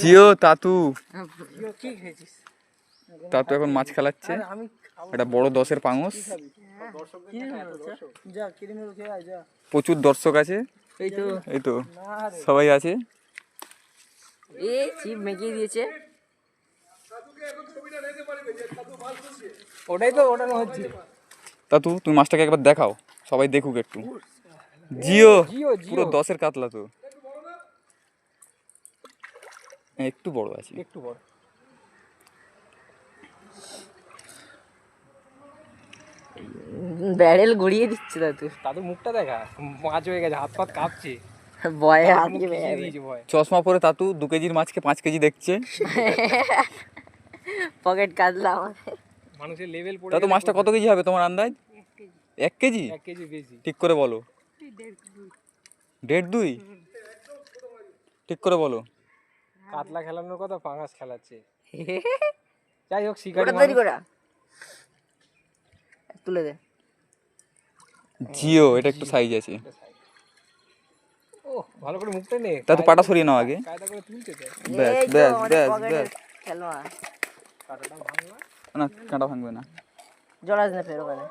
জিও তাতু কি খেয়েছিস? তাতু এখন মাছ খেলাচ্ছে। এটা বড় 10-এর পাঙস। প্রচুর দর্শক আছে। এই তো সবাই আছে। এই ছিপ মেকিয়ে দিয়েছে। ওটাই তো ওঠানো হচ্ছে। তাতু তুমি মাছটাকে একবার দেখাও, সবাই দেখুক একটু। জিও পুরো 10-এর কাতলা তো। একটু বড় আছে, একটু বড়। ব্যারেল গড়িয়ে দিচ্ছে দাদু মুখটা দেখা, মাছ হয়ে গেছে, হাত পাত কাঁপছে ভয়ে, হাত দিয়েছে ভয়। চশমা পরে তাতু 2 কেজির মাছকে 5 কেজি দেখছে। পকেট কাটলা মানুষের লেভেল পড়ে। তাতু মাছটা কত কেজি হবে তোমার আন্দাজ? 1 কেজি? 1 কেজি বেশি। ঠিক করে বলো। 1.5-2? ঠিক করে বলো। কাতলা খেলানোর কথা পাঙাশ খেলাচ্ছে। যাই হোক, শিকারি মানুষ। তুলে দে। জিও এটা একটু সাইজ আছে। ও ভালো করে মুখটা নে। তাতু পাটা সরিয়ে নাও আগে। কায়দা করে তুলতে দে। ব্যাস ব্যাস ব্যাস ব্যাস। খেলোয়া কাটাটা ভাঙলা না, কাঁটা ভাঙবে না। জড়াস না ফের ওখানে।